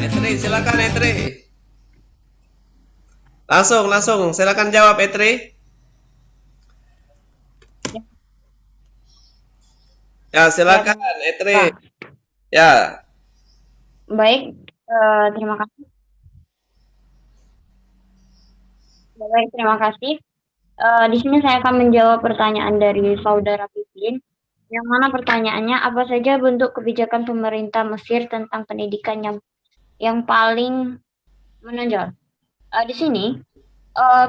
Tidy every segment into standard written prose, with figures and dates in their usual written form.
Etri, silakan Etri. Langsung, silakan jawab Etri. Ya, Ya, silakan Etri. Pak. Ya, Baik, terima kasih. Baik, terima kasih. Di sini saya akan menjawab pertanyaan dari saudara Pipin. Yang mana pertanyaannya, apa saja bentuk kebijakan pemerintah Mesir tentang pendidikan yang paling menonjol? Di sini,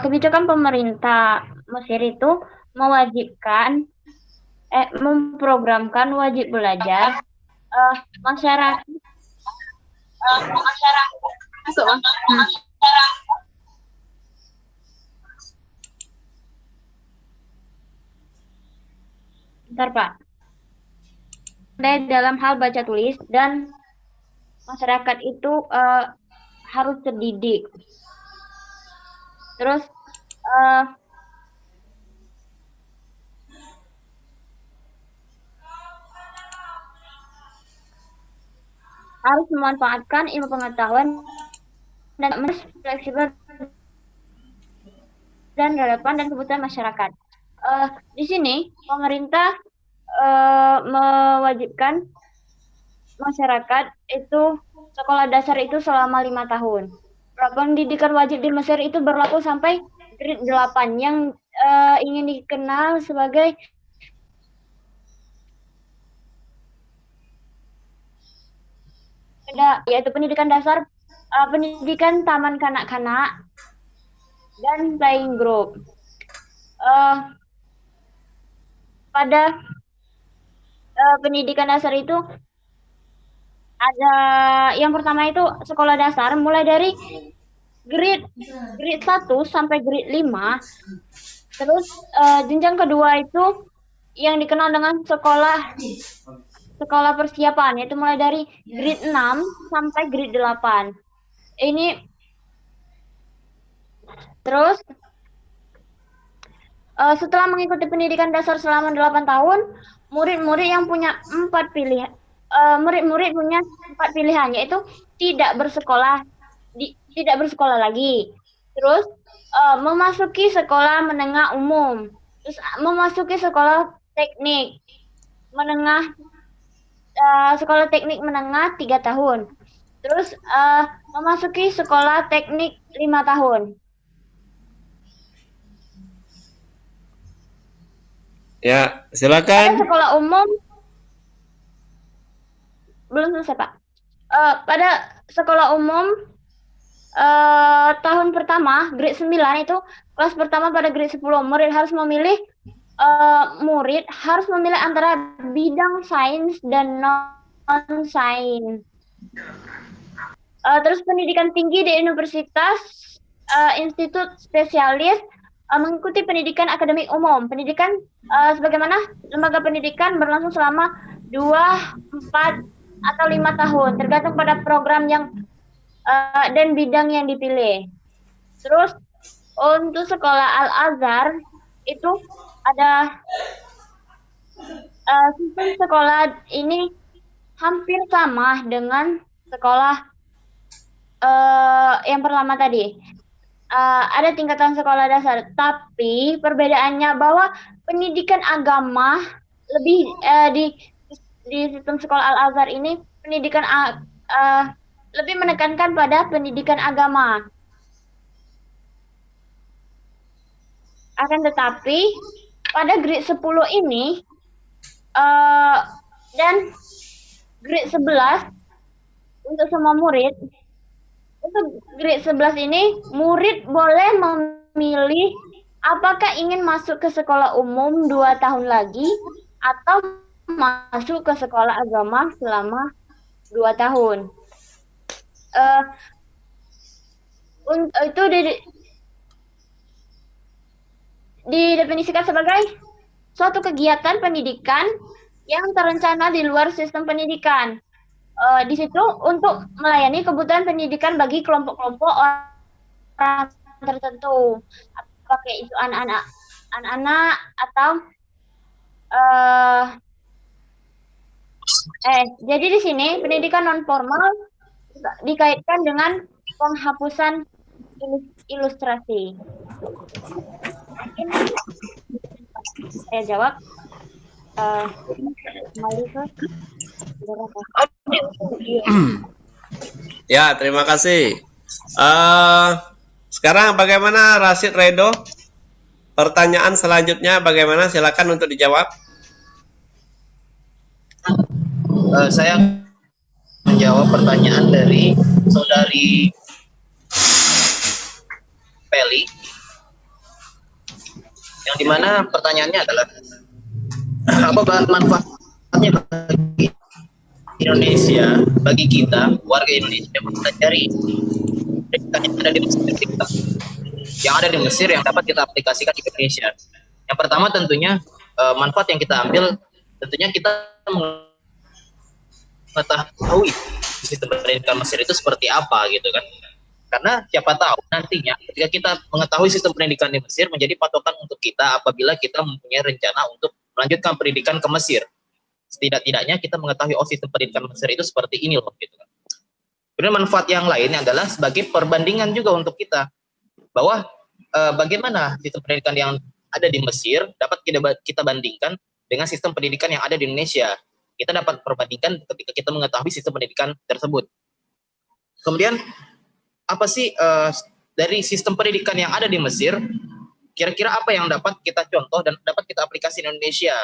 kebijakan pemerintah Mesir itu mewajibkan, memprogramkan wajib belajar masyarakat. Masuk, Mas. Bentar, Pak. Dalam hal baca tulis dan masyarakat itu harus terdidik. Terus eh, harus memanfaatkan ilmu pengetahuan dan fleksibel dan relevan dan kebutuhan masyarakat. Di sini pemerintah mewajibkan masyarakat itu sekolah dasar itu selama 5 tahun. Pendidikan wajib di Mesir itu berlaku sampai grade 8 yang ingin dikenal sebagai yaitu pendidikan dasar, pendidikan taman kanak-kanak dan playing group. Pada pendidikan dasar itu ada yang pertama itu sekolah dasar mulai dari grade grade 1 sampai grade 5. Terus jenjang kedua itu yang dikenal dengan sekolah sekolah persiapan, yaitu mulai dari grade 6 sampai grade 8. Ini terus setelah mengikuti pendidikan dasar selama 8 tahun, murid-murid yang punya murid-murid punya 4 pilihan, yaitu tidak bersekolah tidak bersekolah lagi. Terus memasuki sekolah menengah umum, terus memasuki sekolah teknik menengah, sekolah teknik menengah 3 tahun. Terus memasuki sekolah teknik 5 tahun. ya, Pada silakan. sekolah umum belum selesai, Pak. Pada sekolah umum tahun pertama, grade 9 itu kelas pertama pada grade 10, murid harus memilih antara bidang sains dan non-sains. Terus pendidikan tinggi di universitas, institut spesialis, mengikuti pendidikan akademik umum. Pendidikan sebagaimana lembaga pendidikan berlangsung selama 2, 4, atau 5 tahun, tergantung pada program yang dan bidang yang dipilih. Terus untuk sekolah Al-Azhar itu ada sistem sekolah ini hampir sama dengan sekolah yang pertama tadi. Ada tingkatan sekolah dasar, tapi perbedaannya bahwa pendidikan agama lebih di sistem sekolah Al-Azhar ini pendidikan lebih menekankan pada pendidikan agama. Akan tetapi pada grade 10 ini dan grade 11 untuk semua murid, untuk grade 11 ini murid boleh memilih apakah ingin masuk ke sekolah umum 2 tahun lagi atau masuk ke sekolah agama selama 2 tahun. Itu didefinisikan sebagai suatu kegiatan pendidikan yang terencana di luar sistem pendidikan. Di situ untuk melayani kebutuhan pendidikan bagi kelompok-kelompok orang tertentu, apakah itu anak-anak atau jadi di sini pendidikan non formal dikaitkan dengan penghapusan ilustrasi. Mungkin saya jawab. Kembali ke Ya, terima kasih. Sekarang bagaimana Rashid Redo? Pertanyaan selanjutnya bagaimana? Silakan untuk dijawab. Saya menjawab pertanyaan dari saudari Peli, yang dimana pertanyaannya adalah apa manfaatnya bagi Indonesia, bagi kita warga Indonesia mempelajari yang ada di Mesir yang dapat kita aplikasikan di Indonesia. Yang pertama tentunya manfaat yang kita ambil, tentunya kita mengetahui sistem pendidikan Mesir itu seperti apa gitu kan. Karena siapa tahu nantinya ketika kita mengetahui sistem pendidikan di Mesir menjadi patokan untuk kita apabila kita mempunyai rencana untuk melanjutkan pendidikan ke Mesir. Setidak-tidaknya kita mengetahui sistem pendidikan Mesir itu seperti ini loh gitu kan. Kemudian manfaat yang lain adalah sebagai perbandingan juga untuk kita bahwa bagaimana sistem pendidikan yang ada di Mesir dapat kita bandingkan dengan sistem pendidikan yang ada di Indonesia. Kita dapat perbandingkan ketika kita mengetahui sistem pendidikan tersebut. Kemudian apa sih dari sistem pendidikan yang ada di Mesir, kira-kira apa yang dapat kita contoh dan dapat kita aplikasi di Indonesia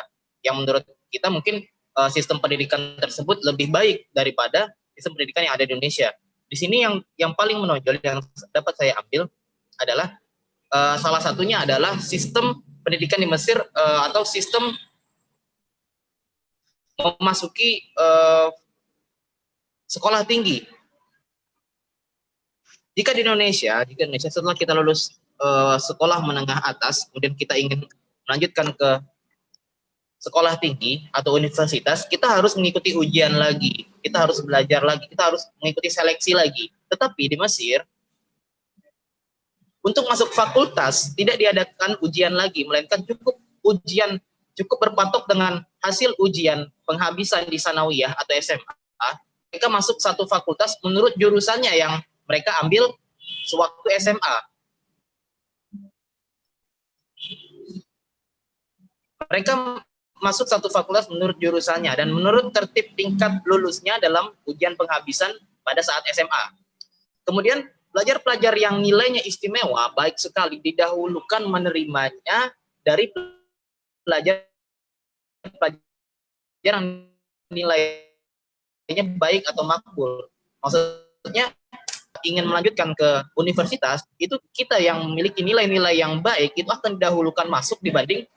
yang menurut kita mungkin sistem pendidikan tersebut lebih baik daripada sistem pendidikan yang ada di Indonesia. Di sini yang paling menonjol yang dapat saya ambil adalah salah satunya adalah sistem pendidikan di Mesir atau sistem memasuki sekolah tinggi. Jika di Indonesia setelah kita lulus sekolah menengah atas, kemudian kita ingin melanjutkan ke sekolah tinggi atau universitas, kita harus mengikuti ujian lagi, kita harus belajar lagi, kita harus mengikuti seleksi lagi. Tetapi di Mesir, untuk masuk fakultas tidak diadakan ujian lagi, melainkan cukup berpatok dengan hasil ujian penghabisan di sanawiyah atau SMA. Mereka masuk satu fakultas menurut jurusannya yang mereka ambil sewaktu SMA. Mereka masuk satu fakultas menurut jurusannya dan menurut tertib tingkat lulusnya dalam ujian penghabisan pada saat SMA. Kemudian pelajar-pelajar yang nilainya istimewa baik sekali didahulukan menerimanya dari pelajar yang nilainya baik atau makbul. Maksudnya ingin melanjutkan ke universitas, itu kita yang memiliki nilai-nilai yang baik itu akan didahulukan masuk dibanding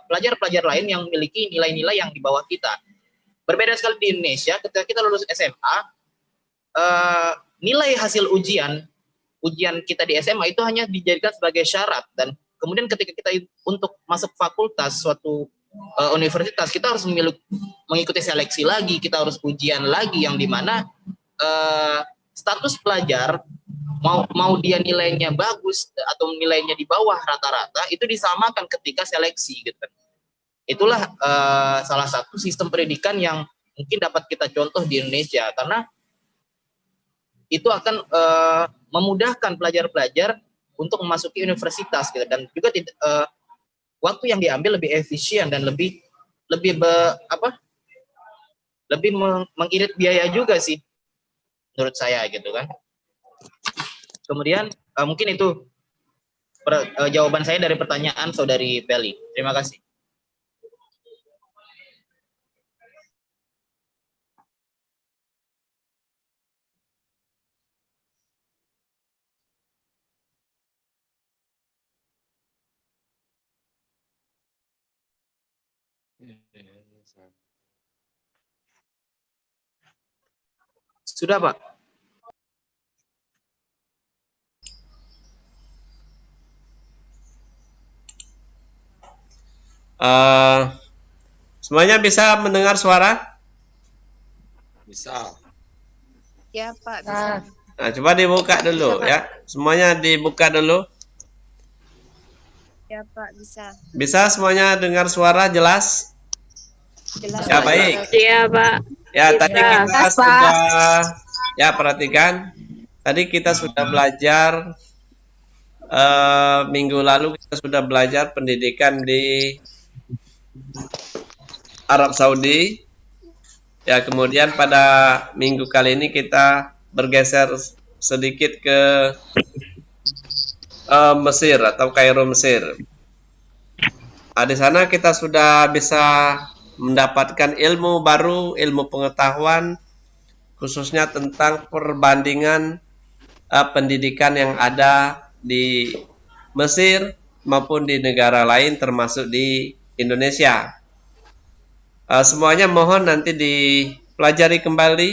pelajar-pelajar lain yang memiliki nilai-nilai yang di bawah kita. Berbeda sekali di Indonesia, ketika kita lulus SMA, nilai hasil ujian kita di SMA itu hanya dijadikan sebagai syarat, dan kemudian ketika kita untuk masuk fakultas suatu universitas, kita harus mengikuti seleksi lagi, kita harus ujian lagi, yang dimana status pelajar mau dia nilainya bagus atau nilainya di bawah rata-rata itu disamakan ketika seleksi gitu kan. Itulah salah satu sistem pendidikan yang mungkin dapat kita contoh di Indonesia, karena itu akan memudahkan pelajar-pelajar untuk memasuki universitas gitu, dan juga waktu yang diambil lebih efisien dan lebih mengirit biaya juga sih menurut saya gitu kan. Kemudian mungkin itu jawaban saya dari pertanyaan saudari Peli. Terima kasih. Sudah, Pak. Semuanya bisa mendengar suara? Bisa. Ya, Pak, bisa. Nah, coba dibuka dulu Bisa, Pak. ya. Semuanya dibuka dulu. Ya, Pak, bisa. Bisa semuanya dengar suara jelas? Jelas. Ya, baik. Iya, Pak. Ya, Bisa. tadi kita Jelas, Pak. sudah Ya, perhatikan. Tadi kita sudah belajar minggu lalu kita sudah belajar pendidikan di Arab Saudi. Ya, kemudian pada minggu kali ini kita bergeser sedikit ke Mesir atau Kairo, Mesir. Di sana kita sudah bisa mendapatkan ilmu baru, ilmu pengetahuan, khususnya tentang perbandingan pendidikan yang ada di Mesir maupun di negara lain termasuk di Indonesia. Semuanya mohon nanti dipelajari kembali,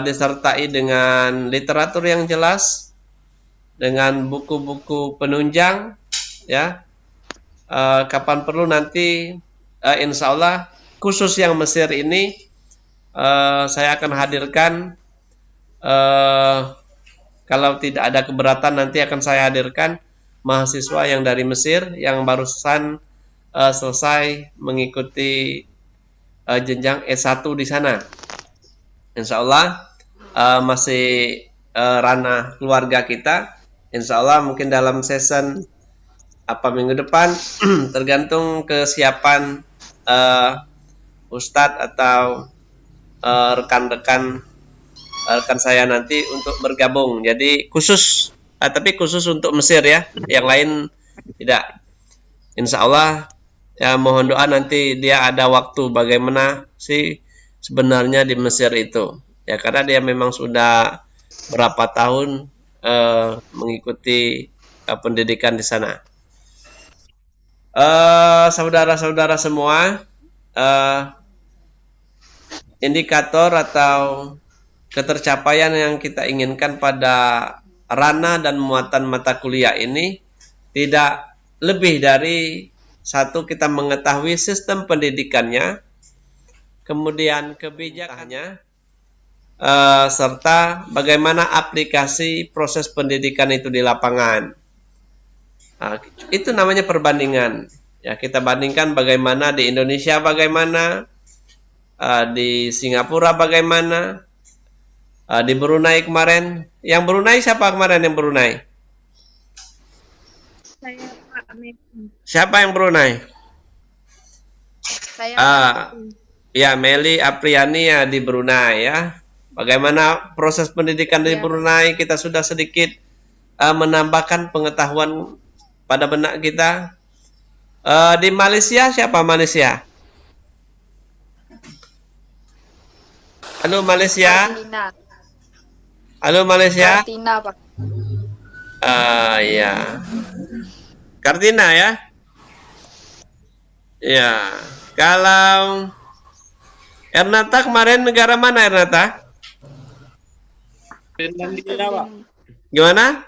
disertai dengan literatur yang jelas, dengan buku-buku penunjang, ya. Kapan perlu nanti, insya Allah khusus yang Mesir ini saya akan hadirkan. Kalau tidak ada keberatan nanti akan saya hadirkan mahasiswa yang dari Mesir yang barusan selesai mengikuti jenjang S1 di sana. Insya Allah masih ranah keluarga kita. Insya Allah mungkin dalam season minggu depan tergantung kesiapan Ustadz atau rekan-rekan saya nanti untuk bergabung. Jadi khusus, tapi khusus untuk Mesir ya. Yang lain tidak. Insya Allah ya, mohon doa nanti dia ada waktu bagaimana sih sebenarnya di Mesir itu. Ya, karena dia memang sudah berapa tahun mengikuti pendidikan di sana. Saudara-saudara semua, indikator atau ketercapaian yang kita inginkan pada ranah dan muatan mata kuliah ini tidak lebih dari satu, kita mengetahui sistem pendidikannya, kemudian kebijakannya, serta bagaimana aplikasi proses pendidikan itu di lapangan. Nah, itu namanya perbandingan. Ya, kita bandingkan bagaimana di Indonesia, bagaimana di Singapura, bagaimana di Brunei kemarin. Yang Brunei siapa kemarin yang Brunei? Saya Pak Meli. Siapa yang Brunei? Saya Ya, Meli Apriani ya di Brunei ya. Bagaimana proses pendidikan di Brunei, kita sudah sedikit menambahkan pengetahuan pada benak kita. Di Malaysia siapa Malaysia? Halo Malaysia. Kartina. Halo Malaysia. Kartina, Pak. Ya. Kartina ya. Ya. Kalau Ernata kemarin negara mana Ernata? Finlandia, Pak. Gimana?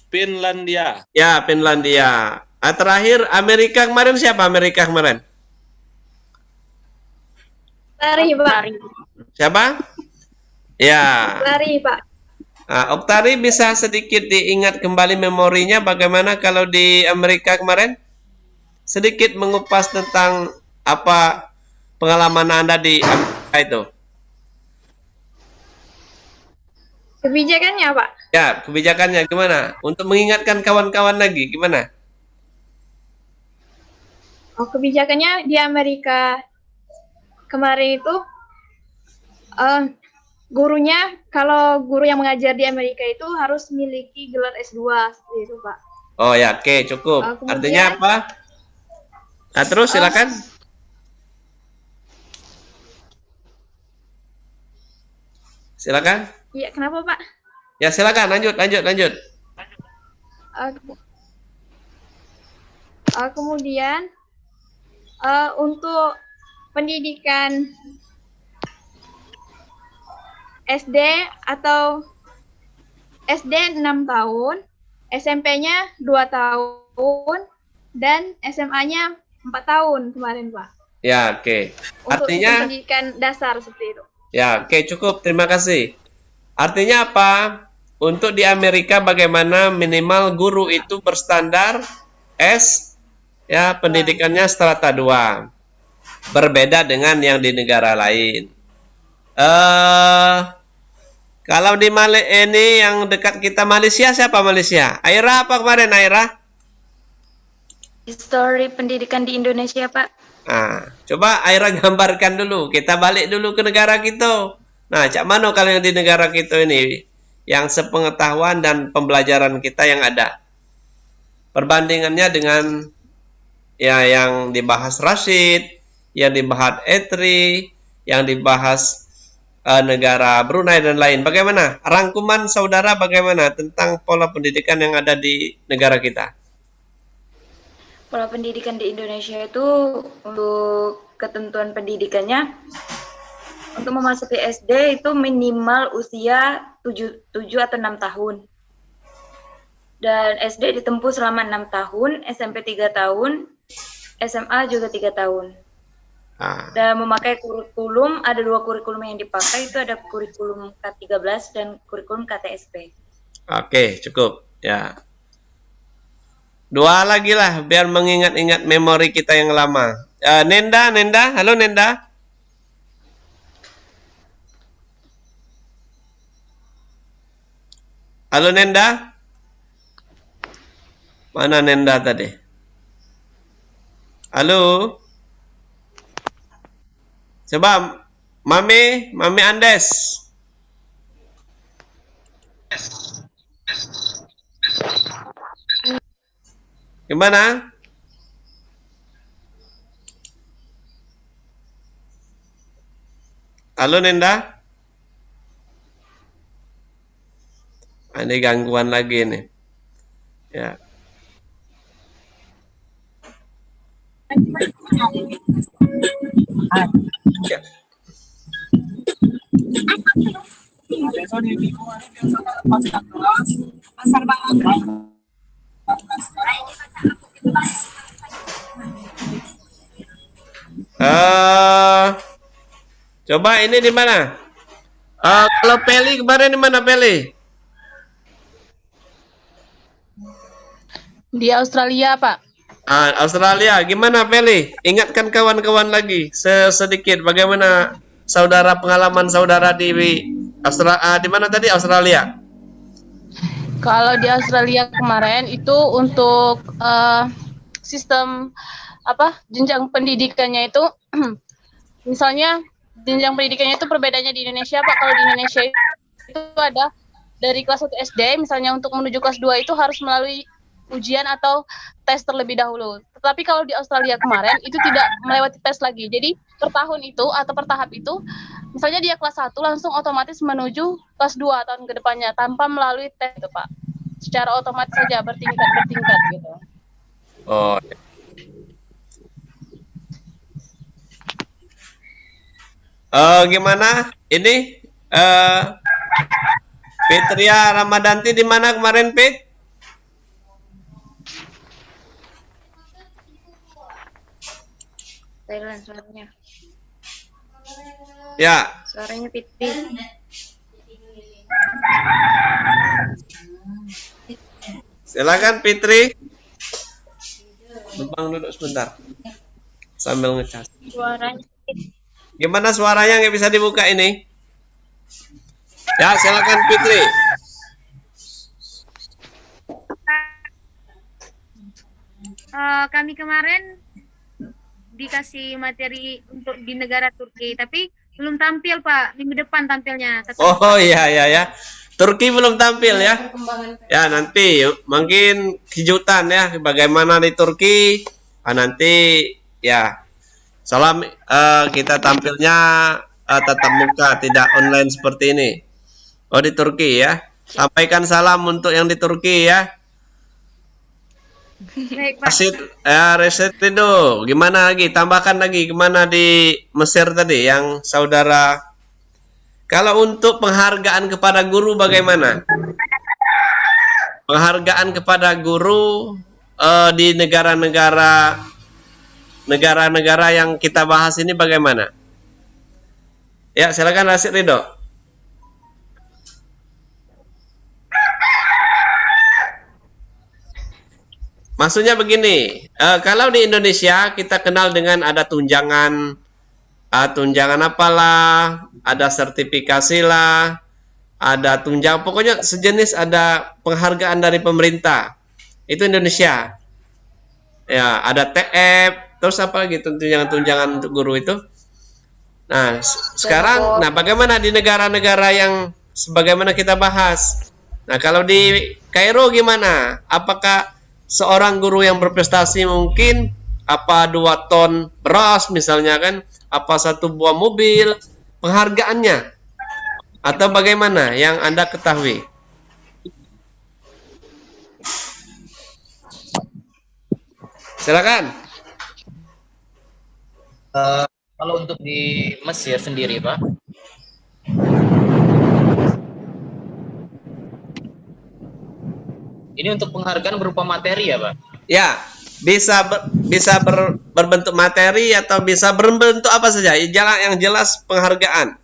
Finlandia. Ya, Finlandia. Terakhir Amerika kemarin siapa Amerika kemarin? Lari, Pak. Siapa? Ya. Lari, Pak. Oktari bisa sedikit diingat kembali memorinya bagaimana kalau di Amerika kemarin? Sedikit mengupas tentang apa pengalaman Anda di Amerika itu. Kebijakannya, Pak. Ya, kebijakannya gimana? Untuk mengingatkan kawan-kawan lagi, gimana? Oh, kebijakannya di Amerika kemarin itu gurunya, kalau guru yang mengajar di Amerika itu harus memiliki gelar S2 seperti itu, Pak. Oh ya, oke, cukup. Kemudian, artinya apa? Nah, terus silakan. Silakan. Iya, kenapa, Pak? Ya, silakan lanjut. Kemudian untuk pendidikan SD atau SD 6 tahun, SMP-nya 2 tahun, dan SMA-nya 4 tahun kemarin, Pak. Ya, oke. Untuk Artinya, pendidikan dasar seperti itu. ya, oke, cukup. Terima kasih. Artinya apa? Untuk di Amerika bagaimana minimal guru itu berstandar S, ya, pendidikannya strata 2. Berbeda dengan yang di negara lain. Eh, kalau di ini yang dekat kita Malaysia, siapa Malaysia? Aira apa kemarin Aira? Histori pendidikan di Indonesia, Pak. Nah, coba Aira gambarkan dulu. Kita balik dulu ke negara kita. Nah, cak mana kalau yang di negara kita ini yang sepengetahuan dan pembelajaran kita yang ada? Perbandingannya dengan ya yang dibahas Rashid, yang dibahas Etri, yang dibahas negara Brunei dan lain. Bagaimana? Rangkuman saudara bagaimana tentang pola pendidikan yang ada di negara kita? Pola pendidikan di Indonesia itu untuk ketentuan pendidikannya untuk memasuki SD itu minimal usia 7 atau 6 tahun. Dan SD ditempuh selama 6 tahun, SMP 3 tahun, SMA juga 3 tahun. Dan memakai kurikulum, ada 2 kurikulum yang dipakai, itu ada kurikulum K13 dan kurikulum KTSP. Oke, cukup. Ya. 2 lagi lah, biar mengingat-ingat memori kita yang lama. Nenda, halo Nenda. Halo Nenda. Mana Nenda tadi? Halo. Coba Mami Andes. Gimana? Halo Nenda. Ini gangguan lagi nih. Ya. Ya. Coba ini di mana? Kalau Peli kemarin di mana Peli? Di Australia, Pak. Australia, gimana Peli? Ingatkan kawan-kawan lagi sedikit bagaimana saudara pengalaman saudara di Australia, di mana tadi Australia? Kalau di Australia kemarin itu untuk sistem jenjang pendidikannya itu misalnya jenjang pendidikannya itu perbedaannya di Indonesia, Pak. Kalau di Indonesia itu ada dari kelas 1 SD misalnya untuk menuju kelas 2 itu harus melalui ujian atau tes terlebih dahulu. Tetapi kalau di Australia kemarin itu tidak melewati tes lagi. Jadi per tahun itu atau per tahap itu misalnya dia kelas 1 langsung otomatis menuju kelas 2 tahun ke depannya tanpa melalui tes itu, Pak. Secara otomatis saja bertingkat gitu. Oh. Gimana? Ini Fitria Ramadanti di mana kemarin, Fit? Thailand suaranya. Ya. Suaranya Fitri. Silakan Fitri. Numpang duduk sebentar. Sambil ngecas. Suaranya. Gimana suaranya nggak bisa dibuka ini? Ya, silakan Fitri. Kami kemarin dikasih materi untuk di negara Turki, tapi belum tampil Pak. Minggu depan tampilnya. Oh iya ya. Turki belum tampil ya. Ya nanti mungkin kejutan ya bagaimana di Turki. Nanti ya. Salam kita tampilnya tatap muka, tidak online seperti ini. Oh di Turki ya. Sampaikan salam untuk yang di Turki ya. Baik, Pak. Reset itu gimana lagi? Tambahkan lagi gimana di Mesir tadi yang saudara. Kalau untuk penghargaan kepada guru bagaimana? Penghargaan kepada guru di negara-negara yang kita bahas ini bagaimana? Ya, silakan Rasid Ridho. Maksudnya begini, kalau di Indonesia kita kenal dengan ada tunjangan tunjangan apalah, ada sertifikasi lah, ada tunjangan, pokoknya sejenis ada penghargaan dari pemerintah. Itu Indonesia. Ya, ada TF, terus apa lagi tunjangan-tunjangan untuk guru itu. Nah, sekarang, nah bagaimana di negara-negara yang sebagaimana kita bahas? Nah, kalau di Kairo gimana? Apakah seorang guru yang berprestasi mungkin apa 2 ton beras misalnya kan, apa 1 buah mobil, penghargaannya, atau bagaimana yang Anda ketahui? Silakan. Kalau untuk di Mesir sendiri, Pak, ini untuk penghargaan berupa materi ya, Pak? Ya, bisa berbentuk materi atau bisa berbentuk apa saja. Yang jelas penghargaan.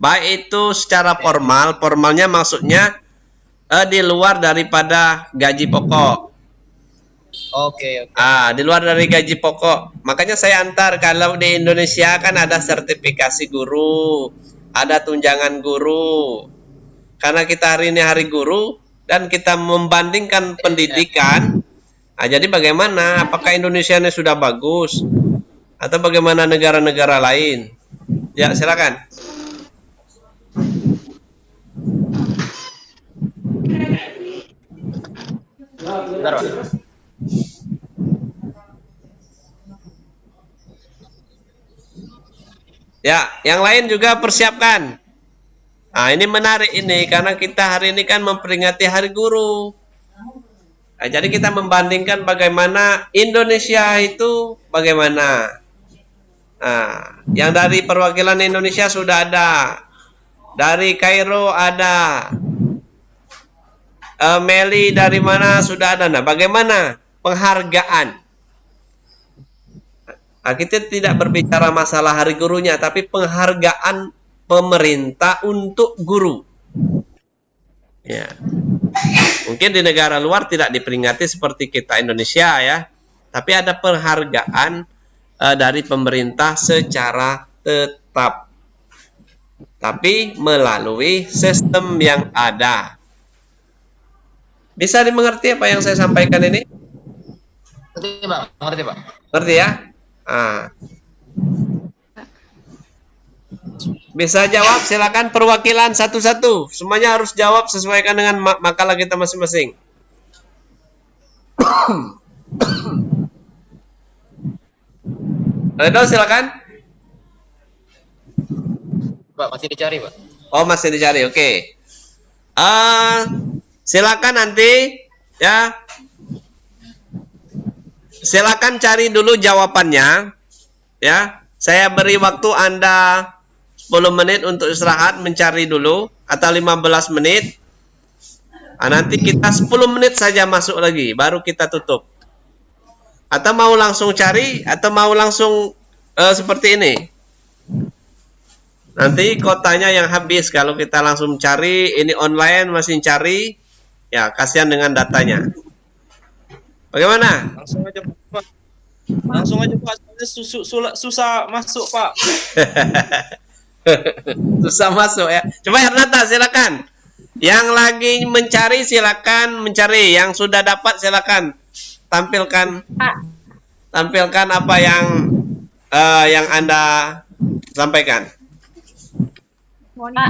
Baik itu secara formal, formalnya maksudnya di luar daripada gaji pokok. Oke. Di luar dari gaji pokok. Makanya saya antar, kalau di Indonesia kan ada sertifikasi guru, ada tunjangan guru. Karena kita hari ini hari guru dan kita membandingkan pendidikan. Nah, jadi bagaimana? Apakah Indonesia ini sudah bagus atau bagaimana negara-negara lain? Ya, silakan. Bentar, Pak. Ya, yang lain juga persiapkan. Nah, ini menarik ini karena kita hari ini kan memperingati Hari Guru. Nah, jadi kita membandingkan bagaimana Indonesia itu bagaimana. Nah, yang dari perwakilan Indonesia sudah ada. Dari Kairo ada. Meli dari mana sudah ada. Nah, bagaimana penghargaan? Nah, kita tidak berbicara masalah hari gurunya, tapi penghargaan pemerintah untuk guru. Ya. Mungkin di negara luar tidak diperingati seperti kita Indonesia ya, tapi ada penghargaan dari pemerintah secara tetap, tapi melalui sistem yang ada. Bisa dimengerti apa yang saya sampaikan ini? Ngerti, Pak. Ngerti, Pak. Ngerti ya? Bisa jawab, silakan perwakilan satu-satu. Semuanya harus jawab sesuaikan dengan makalah kita masing-masing. Redo, silakan. Pak, masih dicari, Pak. Oh, masih dicari. Oke. Silakan nanti ya. Silakan cari dulu jawabannya. Ya. Saya beri waktu Anda 10 menit untuk istirahat, mencari dulu, atau 15 menit. Nanti kita 10 menit saja masuk lagi, baru kita tutup. Atau mau langsung cari, atau mau langsung seperti ini. Nanti kotanya yang habis kalau kita langsung cari, ini online masih cari, ya kasihan dengan datanya. Bagaimana? Langsung aja, Pak. Langsung aja, Pak. Susah masuk, Pak. Susah masuk ya. Coba Hernata silakan. Yang lagi mencari silakan mencari. Yang sudah dapat silakan tampilkan. Tampilkan apa yang Anda sampaikan.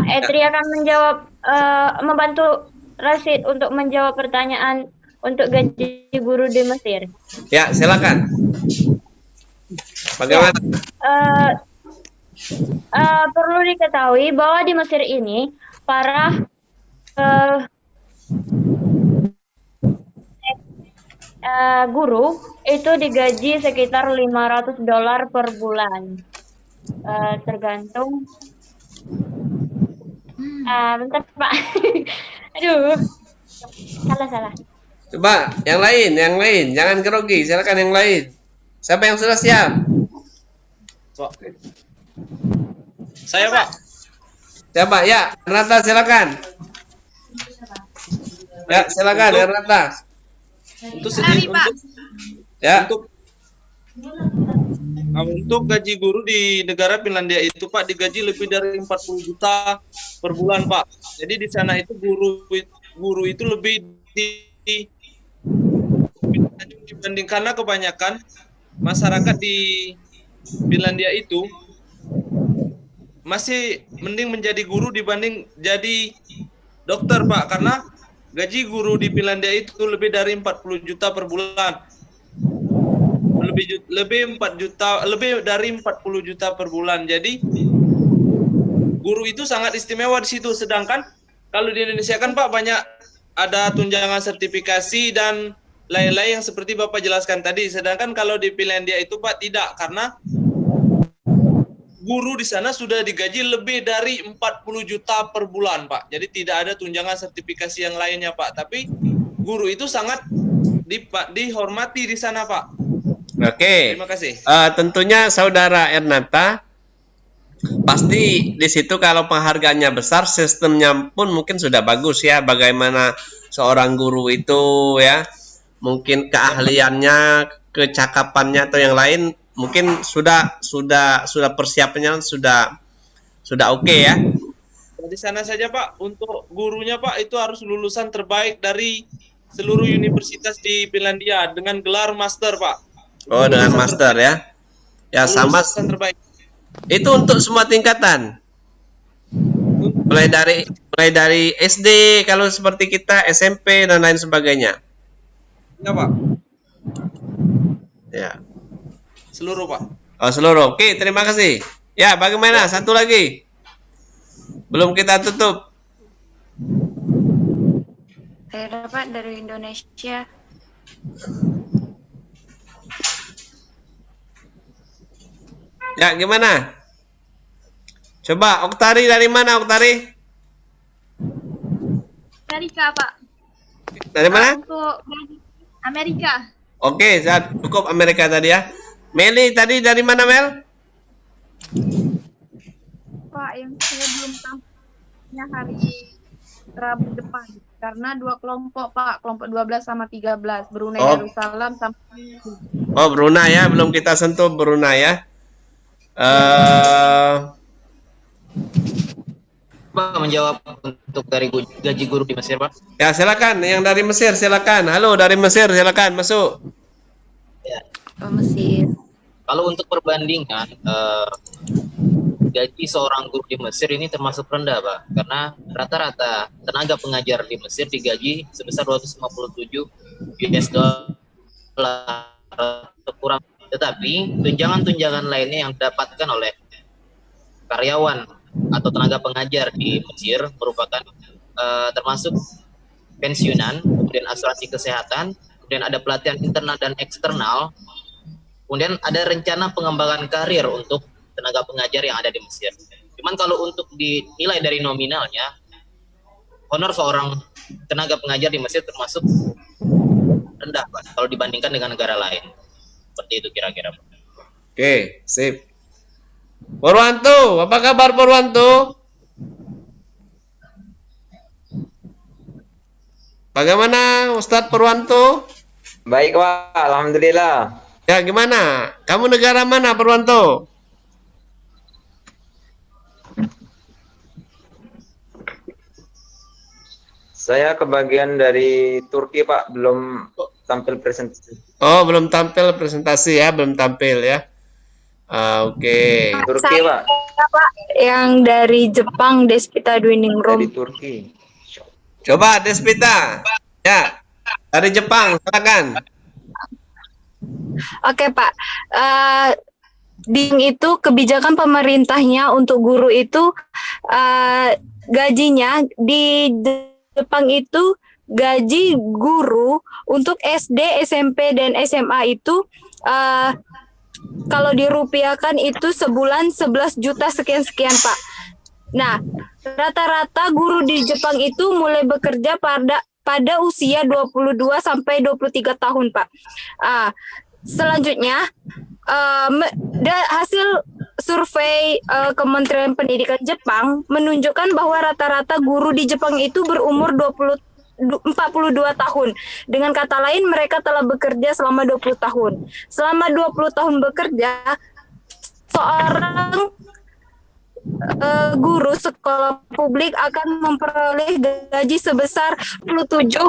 Etri akan menjawab, membantu Rashid untuk menjawab pertanyaan untuk gaji guru di Mesir. Ya, silakan. Bagaimana? Perlu diketahui bahwa di Mesir ini para guru itu digaji sekitar $500 per bulan, tergantung. Bentar Pak. Aduh, salah. Coba yang lain, jangan grogi, silakan yang lain. Siapa yang sudah siap? Saya, Pak. Siapa? Ya, Renata silakan. Ya, silakan Renata. Untuk Pak. ya. Nah, untuk gaji guru di negara Finlandia itu Pak digaji lebih dari 40 juta per bulan Pak. Jadi di sana itu guru itu lebih dibanding, karena kebanyakan masyarakat di Finlandia itu masih mending menjadi guru dibanding jadi dokter Pak, karena gaji guru di Finlandia itu lebih dari 40 juta per bulan. Lebih dari 40 juta per bulan. Jadi guru itu sangat istimewa di situ. Sedangkan kalau di Indonesia kan Pak banyak ada tunjangan sertifikasi dan lain-lain yang seperti Bapak jelaskan tadi. Sedangkan kalau di Finlandia itu Pak tidak, karena guru di sana sudah digaji lebih dari 40 juta per bulan Pak. Jadi tidak ada tunjangan sertifikasi yang lainnya Pak. Tapi guru itu sangat dihormati di sana Pak. Oke. Terima kasih. Tentunya Saudara Ernanta, pasti di situ kalau penghargaannya besar, sistemnya pun mungkin sudah bagus ya. Bagaimana seorang guru itu ya, mungkin keahliannya, kecakapannya atau yang lain, mungkin sudah persiapannya sudah oke ya. Di sana saja Pak, untuk gurunya Pak itu harus lulusan terbaik dari seluruh universitas di Finlandia dengan gelar master Pak. Oh, dengan master ya. Ya sama. Terbaik. Itu untuk semua tingkatan. Mulai dari SD kalau seperti kita, SMP dan lain sebagainya. Ya Pak. Ya. Seluruh Pak. Oh, seluruh. Oke, terima kasih. Ya, bagaimana? Satu lagi. Belum kita tutup. Saya dapat dari Indonesia. Ya, gimana? Coba, Oktari dari mana, Oktari? Amerika, Pak. Dari mana? Untuk Amerika. Oke, cukup Amerika tadi ya. Meli tadi dari mana, Mel? Pak, yang saya belum tahunya hari Rabu depan. Karena dua kelompok, Pak. Kelompok 12 sama 13. Brunei Darussalam sampai... Oh, Brunei ya. Belum kita sentuh Brunei ya. Pak menjawab untuk dari gaji guru di Mesir, Pak. Ya, silakan. Yang dari Mesir, silakan. Halo, dari Mesir, silakan masuk. Ya. Mesir. Kalau untuk perbandingan, gaji seorang guru di Mesir ini termasuk rendah, Pak. Karena rata-rata tenaga pengajar di Mesir digaji sebesar 257 US dollar kurang. Tetapi tunjangan-tunjangan lainnya yang didapatkan oleh karyawan atau tenaga pengajar di Mesir merupakan termasuk pensiunan, kemudian asuransi kesehatan, kemudian ada pelatihan internal dan eksternal, kemudian ada rencana pengembangan karir untuk tenaga pengajar yang ada di Mesir. Cuman kalau untuk dinilai dari nominalnya, honor seorang tenaga pengajar di Mesir termasuk rendah, Pak, kalau dibandingkan dengan negara lain. Seperti itu kira-kira. Oke, sip. Purwanto, apa kabar Purwanto? Bagaimana Ustadz Purwanto? Baik Pak, alhamdulillah. Ya, gimana? Kamu negara mana Purwanto? Saya kebagian dari Turki Pak, belum tampil presentasi. Oh, belum tampil presentasi ya, belum tampil ya. Oke. Turki Pak. Pak, yang dari Jepang, Despita Dwiningrum. Dari Turki. Coba Despita. Ya, dari Jepang, silakan. Oke Pak, itu kebijakan pemerintahnya untuk guru itu gajinya di Jepang itu gaji guru untuk SD, SMP, dan SMA itu kalau dirupiahkan itu sebulan 11 juta sekian-sekian Pak. Nah, rata-rata guru di Jepang itu mulai bekerja pada usia 22 sampai 23 tahun Pak. Selanjutnya, hasil survei Kementerian Pendidikan Jepang menunjukkan bahwa rata-rata guru di Jepang itu berumur 42 tahun. Dengan kata lain, mereka telah bekerja selama 20 tahun. Selama 20 tahun bekerja, seorang guru sekolah publik akan memperoleh gaji sebesar 27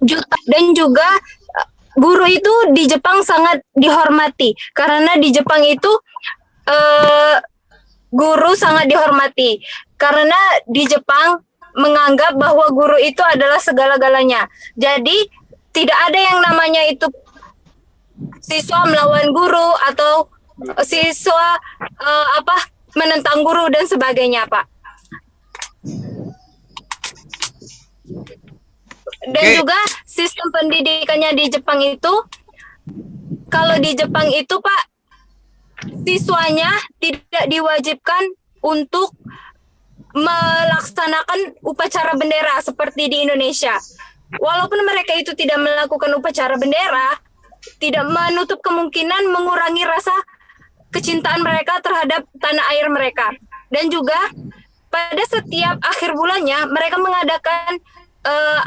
juta. Dan juga guru itu di Jepang sangat dihormati, karena di Jepang itu guru sangat dihormati karena di Jepang menganggap bahwa guru itu adalah segala-galanya. Jadi tidak ada yang namanya itu siswa melawan guru atau siswa menentang guru dan sebagainya, Pak. Dan juga sistem pendidikannya di Jepang itu, kalau di Jepang itu, Pak, siswanya tidak diwajibkan untuk melaksanakan upacara bendera seperti di Indonesia. Walaupun mereka itu tidak melakukan upacara bendera, tidak menutup kemungkinan mengurangi rasa kecintaan mereka terhadap tanah air mereka. Dan juga pada setiap akhir bulannya mereka mengadakan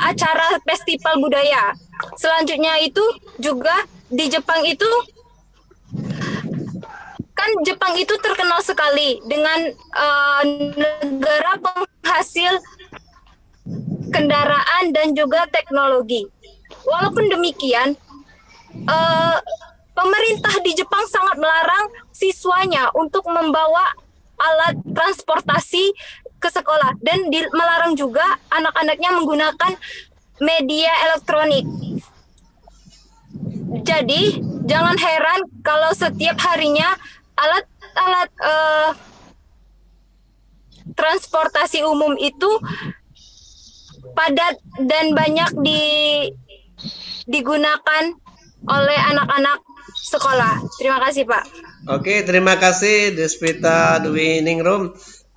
acara festival budaya. Selanjutnya itu juga di Jepang itu, kan Jepang itu terkenal sekali dengan negara penghasil kendaraan dan juga teknologi. Walaupun demikian, pemerintah di Jepang sangat melarang siswanya untuk membawa alat transportasi ke sekolah, dan melarang juga anak-anaknya menggunakan media elektronik. Jadi jangan heran kalau setiap harinya alat-alat transportasi umum itu padat dan banyak digunakan oleh anak-anak sekolah. Terima kasih, Pak. Oke, terima kasih Despita Dwi Ningrum.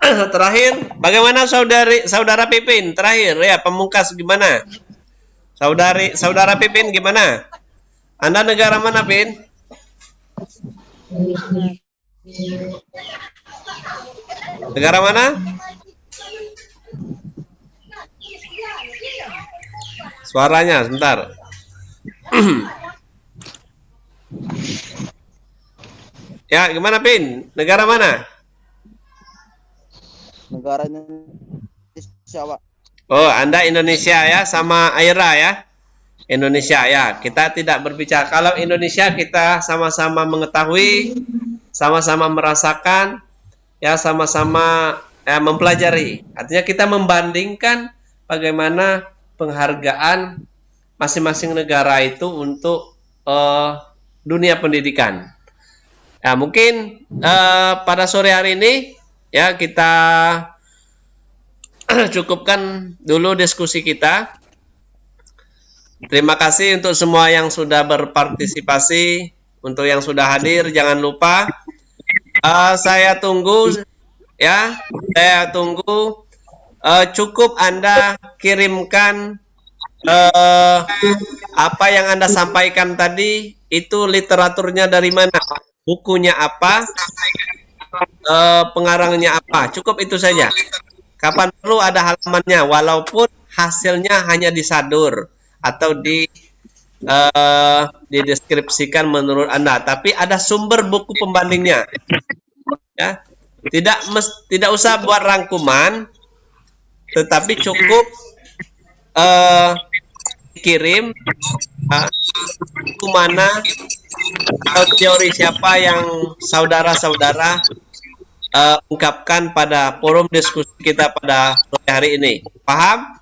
Terakhir, bagaimana saudara Pipin? Terakhir ya, pemungkas gimana? Saudara Pipin gimana? Anda negara mana, Pin? Negara mana? Suaranya sebentar. Ya, gimana, Pin? Negara mana? Negara Indonesia, Pak. Oh, Anda Indonesia ya, sama Aira ya? Indonesia ya. Kita tidak berbicara. Kalau Indonesia kita sama-sama mengetahui, sama-sama merasakan, ya sama-sama mempelajari. Artinya kita membandingkan bagaimana penghargaan masing-masing negara itu untuk dunia pendidikan. Nah, mungkin pada sore hari ini ya kita cukupkan dulu diskusi kita. Terima kasih untuk semua yang sudah berpartisipasi, untuk yang sudah hadir. Jangan lupa saya tunggu ya, saya tunggu. Cukup Anda kirimkan apa yang Anda sampaikan tadi, itu literaturnya dari mana, bukunya apa, pengarangnya apa, cukup itu saja. Kapan perlu ada halamannya, walaupun hasilnya hanya disadur atau dideskripsikan menurut Anda, tapi ada sumber buku pembandingnya. Ya, tidak usah buat rangkuman, tetapi cukup kirim ke mana atau teori siapa yang saudara-saudara ungkapkan pada forum diskusi kita pada sore hari ini. Paham?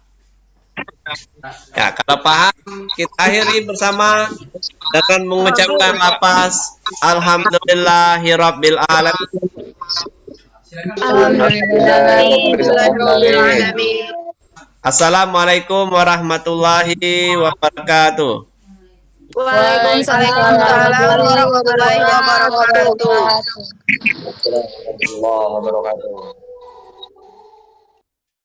Ya, kalau paham, kita akhiri bersama dengan mengucapkan lafaz Alhamdulillahirabbil alamin. Assalamualaikum warahmatullahi wabarakatuh. Waalaikumsalam warahmatullahi wabarakatuh. Warahmatullahi wabarakatuh.